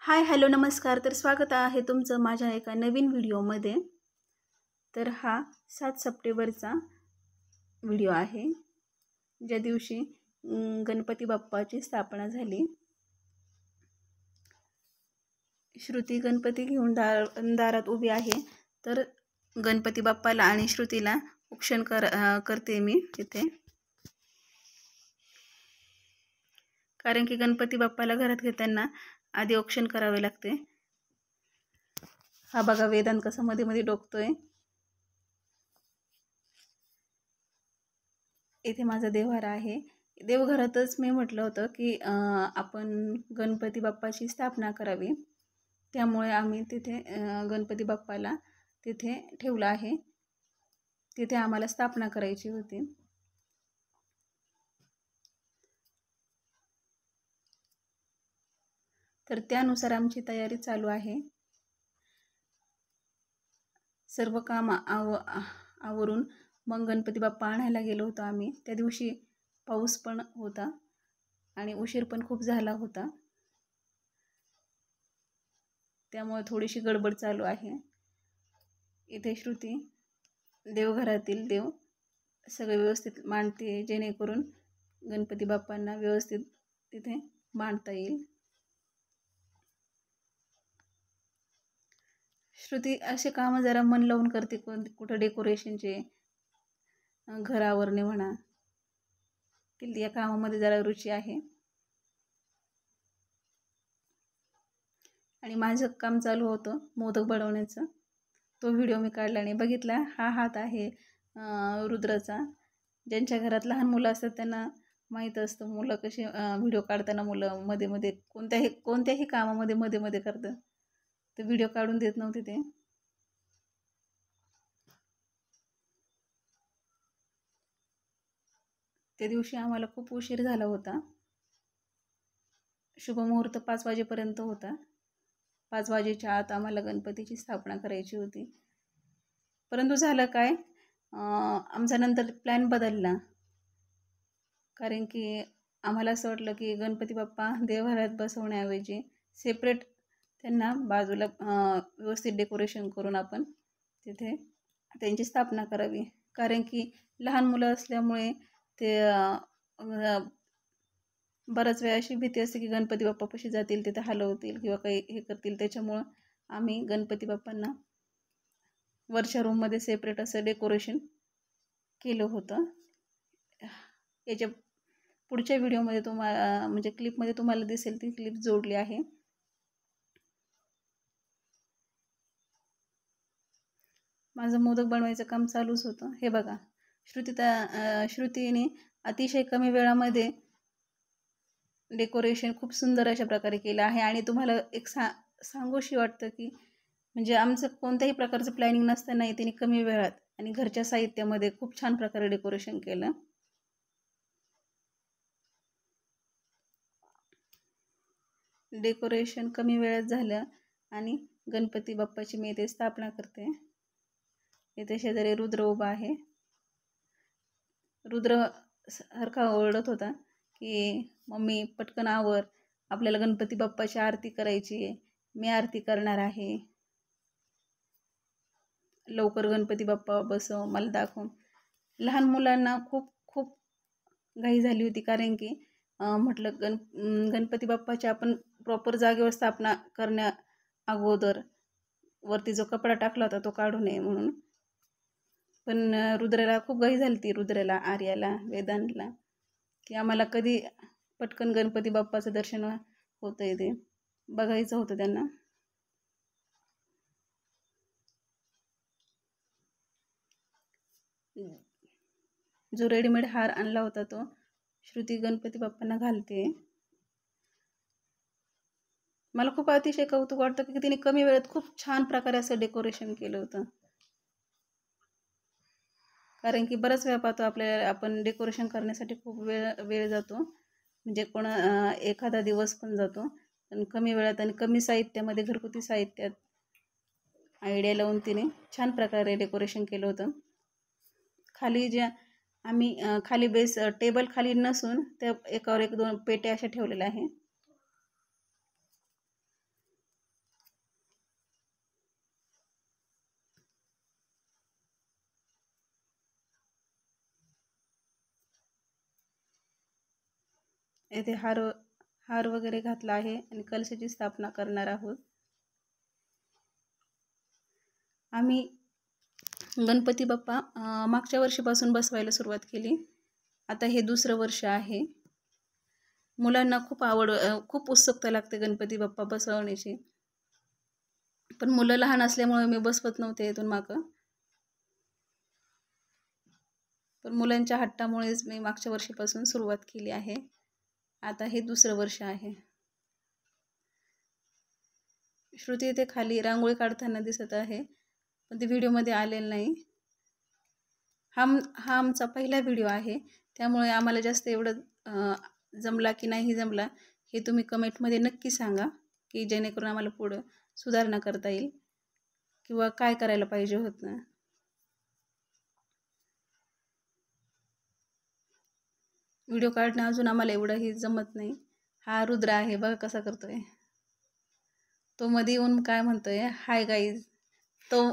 Hi hello नमस्कार. तर स्वागत आहे तुमचं माझ्या एका नवीन व्हिडिओमध्ये. तर हा 7 सप्टेंबरचा व्हिडिओ आहे, ज्या दिवशी गणपती बाप्पाची स्थापना झाली. श्रुती गणपती घेऊन दारात उभी आहे. तर गणपती बाप्पाला आणि श्रुतीला औक्षण करते मी तिथे, कारण की गणपती बाप्पाला घरात घेताना आधी औक्षण करावे लागते. हा बघा वेदांत कसा मध्ये मध्ये डोकतोय. इथे माझा देवघर आहे. देवघरातच मी म्हटलं होतं की आपण गणपती बाप्पाची स्थापना करावी, त्यामुळे आम्ही तिथे गणपती बाप्पाला तिथे ठेवलं आहे. तिथे आम्हाला स्थापना करायची होती. तर त्यानुसार आमची तयारी चालू आहे. सर्व काम आवरून मग गणपती बाप्पा आणायला गेलो होतो आम्ही. त्या दिवशी पाऊस पण होता आणि उशीर पण खूप झाला होता, त्यामुळे थोडीशी गडबड चालू आहे. इथे श्रुती देवघरातील देव सगळे व्यवस्थित मांडते, जेणेकरून गणपती बाप्पांना व्यवस्थित तिथे मांडता येईल. श्रुती असे कामं जरा मन लावून करते. कुठं डेकोरेशनचे, घर आवरणे म्हणा, तिला या कामामध्ये जरा रुची आहे. आणि माझं काम चालू होतं मोदक बनवण्याचं. तो व्हिडिओ मी काढला आणि बघितला. हा हात आहे रुद्राचा. ज्यांच्या घरात लहान मुलं असतात त्यांना माहीत असतं मुलं कसे व्हिडिओ काढताना मुलं मध्ये मध्ये कोणत्याही कामामध्ये मध्ये मध्ये करतं. ते व्हिडिओ काढून देत नव्हते ते. त्या दिवशी आम्हाला खूप उशीर झाला होता. शुभमुहूर्त 5 वाजेपर्यंत होता. 5 वाजेच्या आत आम्हाला गणपतीची स्थापना करायची होती. परंतु झालं काय, आमचा नंतर प्लॅन बदलला. कारण की आम्हाला असं वाटलं की गणपती बाप्पा देवघरात बसवण्याऐवजी सेपरेट त्यांना बाजूला व्यवस्थित डेकोरेशन करून आपण तिथे त्यांची स्थापना करावी. कारण की लहान मुलं असल्यामुळे ते बऱ्याच वेळा अशी भीती असते की गणपती बाप्पापाशी जातील, तिथे हलवतील किंवा काही हे करतील. त्याच्यामुळं आम्ही गणपती बाप्पांना वरच्या रूममध्ये सेपरेट असं डेकोरेशन केलं होतं. याच्या पुढच्या व्हिडिओमध्ये तुम्हाला म्हणजे क्लिपमध्ये तुम्हाला दिसेल, ती क्लिप जोडली आहे. माझं मोदक बनवायचं काम चालूच होतं. हे बघा, श्रुतीने अतिशय कमी वेळामध्ये डेकोरेशन खूप सुंदर अशा प्रकारे केलं आहे. आणि तुम्हाला एक सांगूशी वाटतं की म्हणजे आमचं कोणत्याही प्रकारचं प्लॅनिंग नसतानाही त्यांनी कमी वेळात आणि घरच्या साहित्यामध्ये खूप छान प्रकारे डेकोरेशन केलं. डेकोरेशन कमी वेळात झालं आणि गणपती बाप्पाची मी इथे स्थापना करते. इथे शेजारी रुद्र उभा आहे. रुद्र सारखा ओरडत होता की मम्मी पटकन आवर, आपल्याला गणपती बाप्पाची आरती करायची आहे, मी आरती करणार आहे, लवकर गणपती बाप्पा बसव, मला दाखव. लहान मुलांना खूप खूप घाई झाली होती, कारण की म्हटलं गणपती बाप्पाची आपण प्रॉपर जागेवर स्थापना करण्या अगोदर वरती जो कपडा टाकला होता तो काढू नये म्हणून. पण रुद्राला खूप घाई झाली ती, रुद्राला, आर्याला, वेदांतला, की आम्हाला कधी पटकन गणपती बाप्पाचं दर्शन होतं आहे ते बघायचं होतं त्यांना. जो रेडीमेड हार आणला होता तो श्रुती गणपती बाप्पांना घालते. मला खूप अतिशय कौतुक वाटतं की तिने कमी वेळात खूप छान प्रकारे असं डेकोरेशन केलं होतं. कारण की बराच वेळ पाहतो आपण डेकोरेशन करण्यासाठी खूप वेळ जातो, म्हणजे एखादा दिवस पण जातो. पण कमी वेळात आणि कमी साहित्यामध्ये, घरगुती साहित्यात आयडिया लावून तिने छान प्रकारे डेकोरेशन केलं होतं. खाली ज्या आम्ही खाली बेस टेबल खाली नसून त्या एकावर एक 2 पेट्या अशा ठेवलेल्या आहे. येथे हार वगैरे घातला आहे आणि कलशाची स्थापना करणार आहोत. आम्ही गणपती बाप्पा मागच्या वर्षीपासून बसवायला सुरुवात केली. आता हे दुसरं वर्ष आहे. मुलांना खूप उत्सुकता लागते गणपती बाप्पा बसवण्याची. पण मुलं लहान असल्यामुळे मी बसवत नव्हते इथून मागं. पण मुलांच्या हट्टामुळेच मी मागच्या वर्षीपासून सुरुवात केली आहे. आता हे दुसरं वर्ष आहे. श्रुती इथे खाली रांगोळी काढताना दिसत आहे, पण ते व्हिडिओमध्ये आलेलं नाही. हा आमचा पहिला व्हिडिओ आहे, त्यामुळे आम्हाला जास्त एवढं जमला की नाही जमला हे तुम्ही कमेंटमध्ये नक्की सांगा, की जेणेकरून आम्हाला पुढं सुधारणा करता येईल किंवा काय करायला पाहिजे होतं. व्हिडिओ काढणं अजून आम्हाला एवढंही जमत नाही. हा रुद्र आहे बघा कसा करतोय. तो मध्ये येऊन काय म्हणतोय, हाय गाईज. तो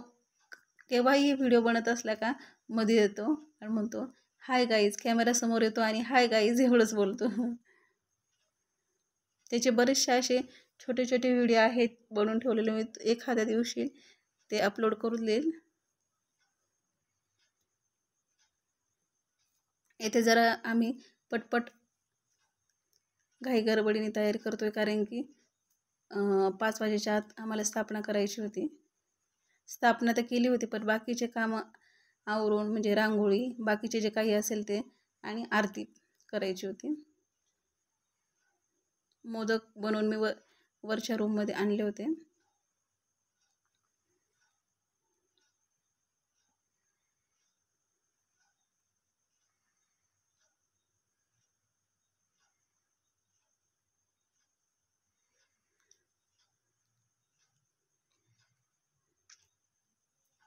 केव्हाही व्हिडिओ बनत असला का मध्ये येतो आणि म्हणतो हाय गाईज. कॅमेरासमोर येतो आणि हाय गाईज एवढंच बोलतो. त्याचे बरेचसे असे छोटे छोटे व्हिडिओ आहेत बनवून ठेवलेले. मी एखाद्या दिवशी ते अपलोड करून देईल. येथे जरा आम्ही पटपट घाई गडबडीने तयारी करतोय, कारण की 5 वाजेच्या आत आम्हाला स्थापना करायची होती. स्थापना तर केली होती, पण बाकीचे कामं आवरून म्हणजे रांगोळी बाकीचे जे काही असेल ते आणि आरती करायची होती. मोदक बनवून मी वरच्या रूममध्ये आणले होते.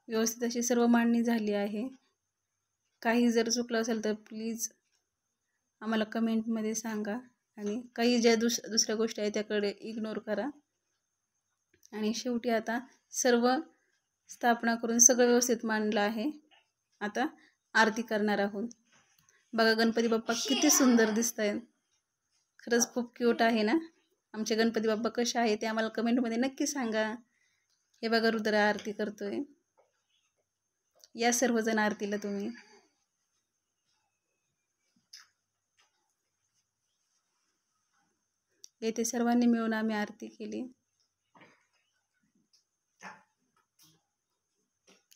व्यवस्थित अशी सर्व मांडणी झाली आहे. काही जर चुकलं असेल तर प्लीज आम्हाला कमेंटमध्ये सांगा, आणि काही ज्या दुसऱ्या गोष्टी आहेत त्याकडे इग्नोर करा. आणि शेवटी आता सर्व स्थापना करून सगळं व्यवस्थित मांडलं आहे. आता आरती करणार आहोत. बघा गणपती बाप्पा किती सुंदर दिसत आहेत. खरंच खूप क्यूट आहे ना. आमचे गणपती बाप्पा कसे आहे ते आम्हाला कमेंटमध्ये नक्की सांगा. हे बघा रुद्र आरती करतोय. या सर्वजण आरतीला तुम्ही. येथे सर्वांनी मिळून आम्ही आरती केली.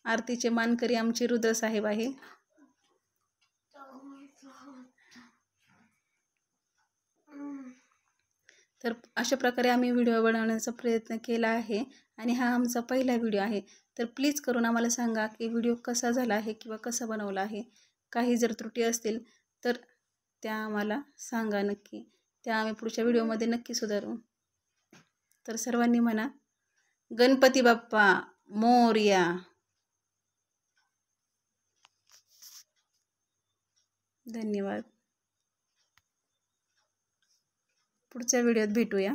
आरतीचे मानकरी आमचे रुद्र साहेब आहे. तर अशा प्रकारे आम्ही व्हिडिओ बनवण्याचा प्रयत्न केला आहे, आणि हा आमचा पहिला व्हिडिओ आहे. तर प्लीज करून आम्हाला सांगा की व्हिडिओ कसा झाला आहे किंवा कसा बनवला आहे. काही जर त्रुटी असतील तर त्या आम्हाला सांगा नक्की. त्या आम्ही पुढच्या व्हिडिओमध्ये नक्की सुधारू. तर सर्वांनी म्हणा गणपती बाप्पा मोरया. धन्यवाद. पुढच्या व्हिडिओत भेटूया.